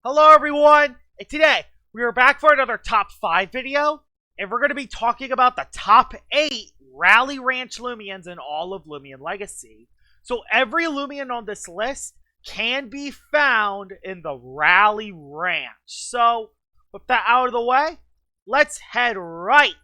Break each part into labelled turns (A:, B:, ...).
A: Hello everyone, and today we are back for another top 5 video, and we're going to be talking about the top 8 Rally Ranch Loomians in all of Loomian Legacy. So every Loomian on this list can be found in the Rally Ranch. So with that out of the way, let's head right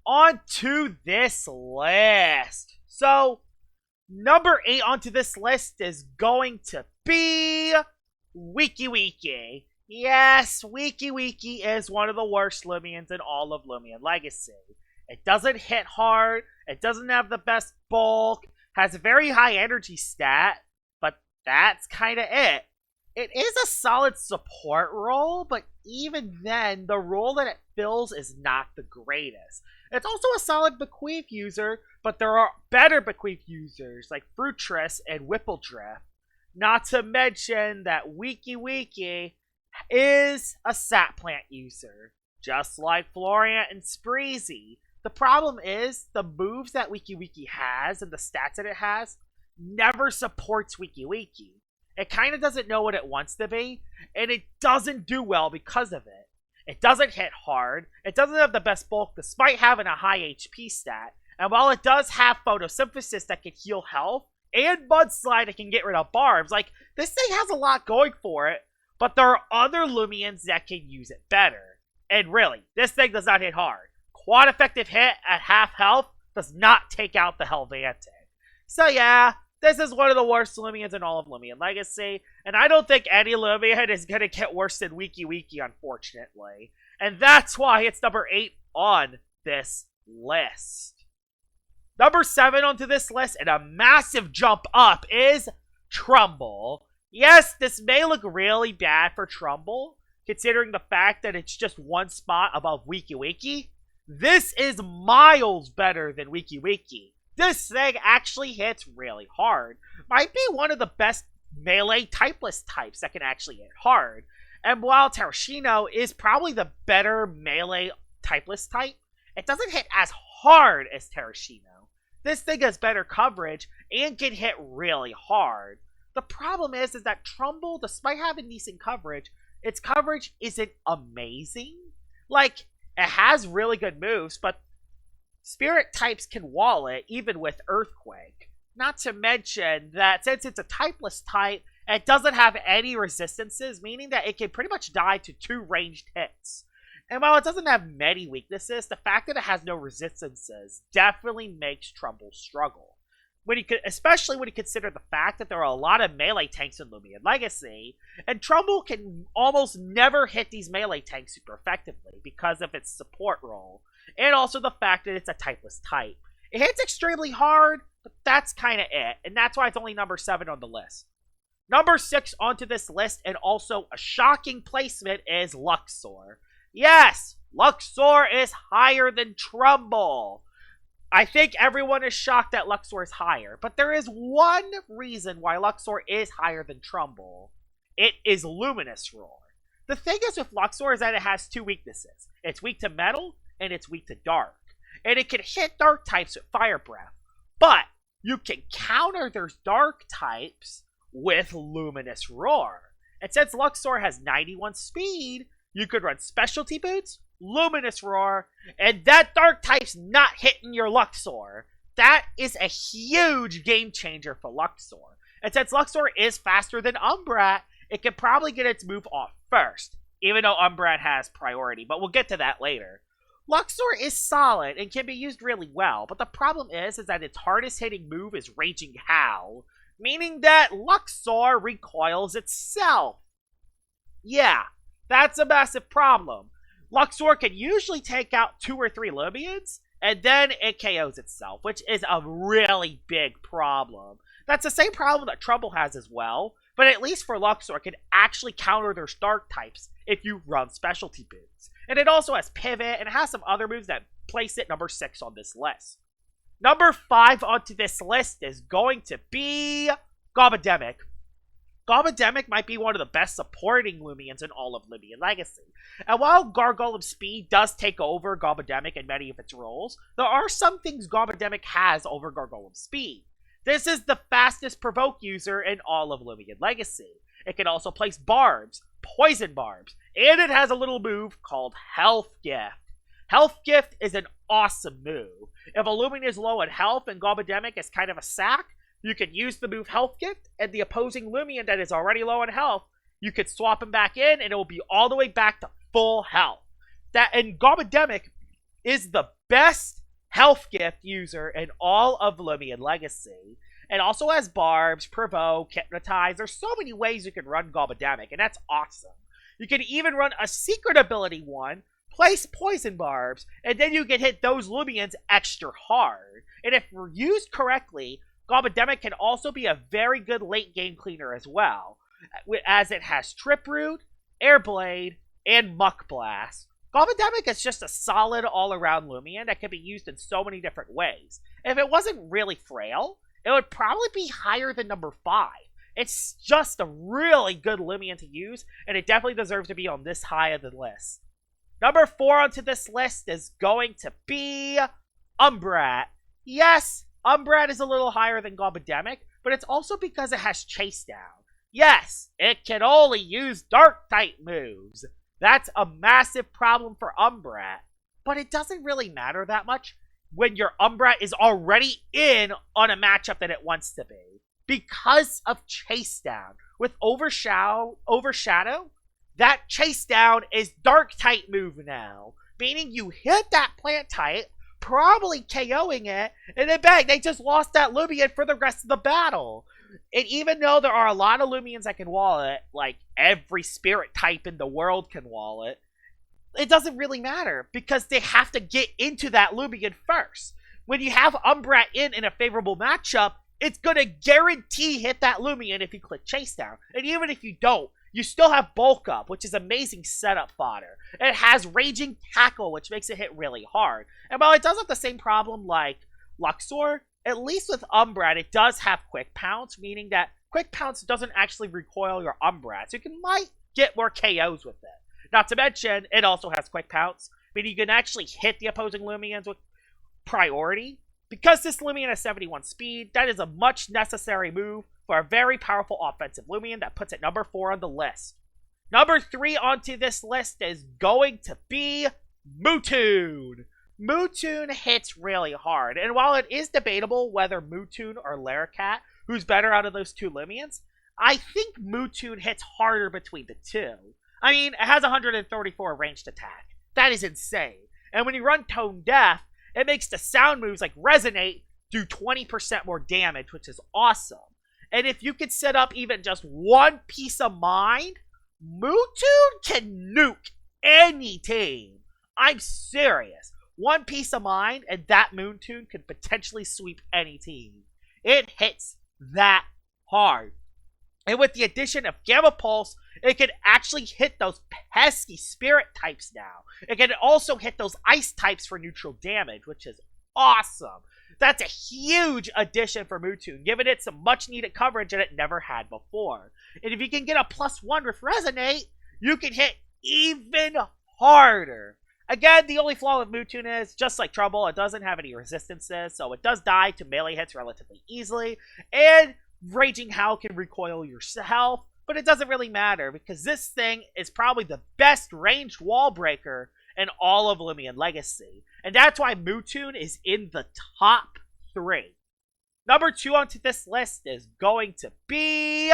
A: onto this list. So number 8 onto this list is going to be Weaky Wei. Yes, Weaky Wei is one of the worst Loomians in all of Loomian Legacy. It doesn't hit hard, it doesn't have the best bulk, has a very high energy stat, but that's kinda it. It is a solid support role, but even then, the role that it fills is not the greatest. It's also a solid Bequeath user, but there are better Bequeath users like Fruitress and Whippledrift. Not to mention that Weaky Wei is a sap plant user, just like Florian and Spreezy. The problem is, the moves that Weaky Wei has and the stats that it has never supports Weaky Wei. It kind of doesn't know what it wants to be, and it doesn't do well because of it. It doesn't hit hard, it doesn't have the best bulk despite having a high HP stat, and while it does have photosynthesis that can heal health, and Mudslide that can get rid of barbs, like, this thing has a lot going for it, but there are other Loomians that can use it better. And really, this thing does not hit hard. Quad effective hit at half health does not take out the Helvantic. So yeah, this is one of the worst Loomians in all of Loomian Legacy, and I don't think any Loomian is going to get worse than Weaky Wei, unfortunately. And that's why it's number 8 on this list. Number 7 onto this list, and a massive jump up, is Trumble. Yes, this may look really bad for Trumble, considering the fact that it's just one spot above Weaky Wei. This is miles better than Weaky Wei. This thing actually hits really hard. Might be one of the best melee typeless types that can actually hit hard. And while Terashino is probably the better melee typeless type, it doesn't hit as hard as Terashino. This thing has better coverage and can hit really hard. The problem is that Trumble, despite having decent coverage, its coverage isn't amazing. Like, it has really good moves, but spirit types can wall it, even with Earthquake. Not to mention that since it's a typeless type, it doesn't have any resistances, meaning that it can pretty much die to 2 ranged hits. And while it doesn't have many weaknesses, the fact that it has no resistances definitely makes Trumble struggle. Especially when you consider the fact that there are a lot of melee tanks in Loomian Legacy, and Trumble can almost never hit these melee tanks super effectively because of its support role, and also the fact that it's a typeless type. It hits extremely hard, but that's kind of it, and that's why it's only number 7 on the list. Number 6 onto this list, and also a shocking placement, is Luxur. Yes, Luxur is higher than Trumble. I think everyone is shocked that Luxur is higher, but there is one reason why Luxur is higher than Trumble. It is Luminous Roar. The thing is with Luxur is that it has 2 weaknesses. It's weak to metal, and it's weak to dark. And it can hit dark types with Fire Breath, but you can counter those dark types with Luminous Roar. And since Luxur has 91 speed, you could run Specialty Boots, Luminous Roar, and that dark type's not hitting your Luxur. That is a huge game changer for Luxur. And since Luxur is faster than Umbre, it can probably get its move off first, even though Umbre has priority, but we'll get to that later. Luxur is solid and can be used really well, but the problem is that its hardest hitting move is Raging Howl, meaning that Luxur recoils itself. Yeah, that's a massive problem. Luxur can usually take out 2 or 3 Loomians, and then it KOs itself, which is a really big problem. That's the same problem that Trumble has as well, but at least for Luxur, it can actually counter their dark types if you run Specialty Boots. And it also has Pivot, and it has some other moves that place it number 6 on this list. Number 5 onto this list is going to be Goad Demic. Goad Demic might be one of the best supporting Loomians in all of Loomian Legacy. And while Gargoyle Speed does take over Goad Demic in many of its roles, there are some things Goad Demic has over Gargoyle Speed. This is the fastest provoke user in all of Loomian Legacy. It can also place barbs, poison barbs. And it has a little move called Health Gift. Health Gift is an awesome move. If a Loomian is low in health and Goad Demic is kind of a sack, you can use the move Health Gift, and the opposing Loomian that is already low in health, you can swap him back in, and it will be all the way back to full health. And Goad Demic is the best Health Gift user in all of Loomian Legacy. It also has Barbs, Provoke, Hypnotize. There's so many ways you can run Goad Demic, and that's awesome. You can even run a secret ability one, place Poison Barbs, and then you can hit those Loomians extra hard. And if used correctly, Goad Demic can also be a very good late game cleaner as well, as it has Trip Root, Air Blade, and Muck Blast. Goad Demic is just a solid all-around Loomian that can be used in so many different ways. If it wasn't really frail, it would probably be higher than number 5. It's just a really good Loomian to use, and it definitely deserves to be on this high of the list. Number 4 onto this list is going to be Umbre. Yes, Umbre is a little higher than Goad Demic, but it's also because it has Chase Down. Yes, it can only use Dark-type moves. That's a massive problem for Umbre, but it doesn't really matter that much when your Umbre is already in on a matchup that it wants to be. Because of Chase Down. With Overshadow, that Chase Down is Dark-type move now, meaning you hit that plant type, probably KOing it, and then bang, they just lost that Loomian for the rest of the battle. And even though there are a lot of Loomians that can wall it, like every spirit type in the world can wall it, it doesn't really matter because they have to get into that Loomian first. When you have Umbre in a favorable matchup, it's going to guarantee hit that Loomian if you click Chase Down. And even if you don't, you still have Bulk Up, which is amazing setup fodder. It has Raging Tackle, which makes it hit really hard. And while it does have the same problem like Luxur, at least with Umbre, it does have Quick Pounce, meaning that Quick Pounce doesn't actually recoil your Umbre, so you might get more KOs with it. Not to mention, it also has Quick Pounce, meaning you can actually hit the opposing Loomians with priority. Because this Loomian has 71 speed, that is a much necessary move for a very powerful offensive Loomian that puts it number 4 on the list. Number 3 onto this list is going to be Mutoon. Mutoon hits really hard, and while it is debatable whether Mutoon or Laracat, who's better out of those two Loomians, I think Mutoon hits harder between the two. I mean, it has 134 ranged attack. That is insane. And when you run Tone Deaf, it makes the sound moves like Resonate do 20% more damage, which is awesome. And if you could set up even just one piece of mind, Mutoon can nuke any team. I'm serious. One piece of mind, and that Mutoon could potentially sweep any team. It hits that hard. And with the addition of Gamma Pulse, it can actually hit those pesky spirit types now. It can also hit those ice types for neutral damage, which is awesome. That's a huge addition for Mutoon, giving it some much needed coverage that it never had before. And if you can get a +1 with Resonate, you can hit even harder. Again, the only flaw with Mutoon is, just like Trumble, it doesn't have any resistances, so it does die to melee hits relatively easily, and Raging Howl can recoil your health, but it doesn't really matter, because this thing is probably the best ranged wall breaker in all of Loomian Legacy, and that's why Mutoon is in the top 3. Number 2 onto this list is going to be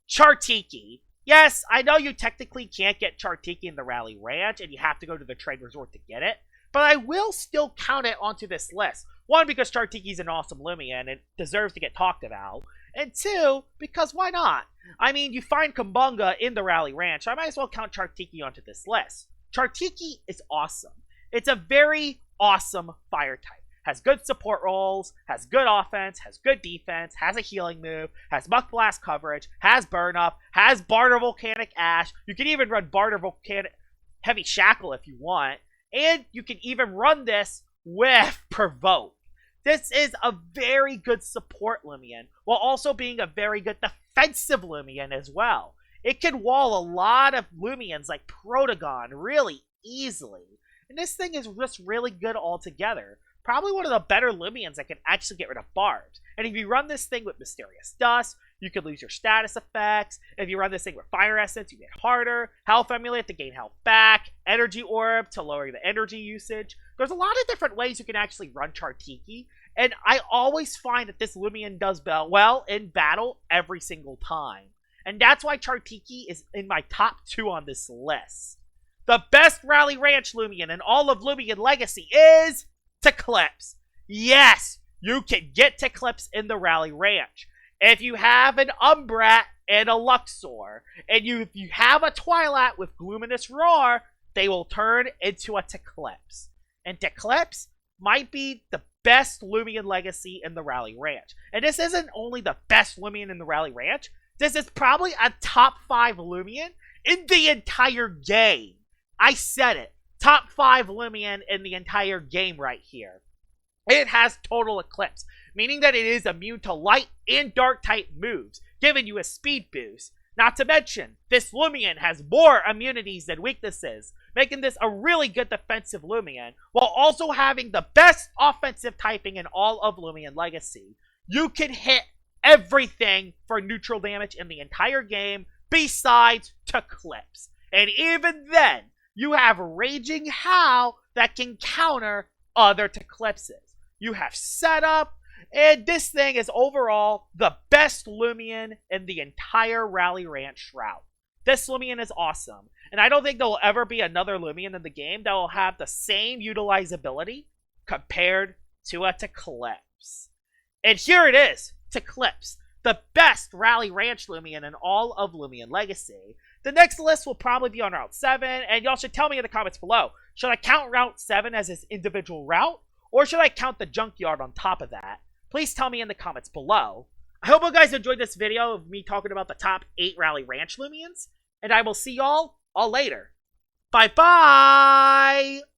A: Chartiki. Yes, I know you technically can't get Chartiki in the Rally Ranch, and you have to go to the Trade Resort to get it, but I will still count it onto this list. 1, because Chartiki is an awesome Loomian and deserves to get talked about, and 2, because why not? I mean, you find Kumbunga in the Rally Ranch, so I might as well count Chartiki onto this list. Chartiki is awesome. It's a very awesome fire type. Has good support roles, has good offense, has good defense, has a healing move, has Muck Blast coverage, has Burn Up, has Barter Volcanic Ash. You can even run Barter Volcanic Heavy Shackle if you want. And you can even run this with Provoke. This is a very good support Loomian, while also being a very good defensive Loomian as well. It can wall a lot of Loomians like Protagon really easily. And this thing is just really good altogether. Probably one of the better Loomians that can actually get rid of barbs. And if you run this thing with Mysterious Dust, You could lose your status effects. If you run this thing with Fire Essence, you get harder. Health Amulet to gain health back. Energy Orb to lower the energy usage. There's a lot of different ways you can actually run Chartiki. And I always find that this Loomian does well in battle every single time. And that's why Chartiki is in my top 2 on this list. The best Rally Ranch Loomian in all of Loomian Legacy is Toclips. Yes, you can get Toclips in the Rally Ranch. If you have an Umbre and a Luxur, and if you have a Twilight with Luminous Roar, they will turn into a Toclips. And Toclips might be the best Loomian Legacy in the Rally Ranch. And this isn't only the best Loomian in the Rally Ranch, this is probably a top 5 Loomian in the entire game. I said it. Top 5 Loomian in the entire game right here. It has total eclipse, meaning that it is immune to light and dark type moves, giving you a speed boost. Not to mention, this Loomian has more immunities than weaknesses, making this a really good defensive Loomian, while also having the best offensive typing in all of Loomian Legacy. You can hit everything for neutral damage in the entire game, besides Toclips. And even then, you have Raging Howl that can counter other Toclipses. You have setup, and this thing is overall the best Loomian in the entire Rally Ranch route. This Loomian is awesome, and I don't think there will ever be another Loomian in the game that will have the same utilizability compared to a Toclips. And here it is, Toclips, the best Rally Ranch Loomian in all of Loomian Legacy. The next list will probably be on Route 7, and y'all should tell me in the comments below, should I count Route 7 as its individual route, or should I count the junkyard on top of that? Please tell me in the comments below. I hope you guys enjoyed this video of me talking about the top 8 Rally Ranch Loomians, and I will see y'all all later. Bye-bye!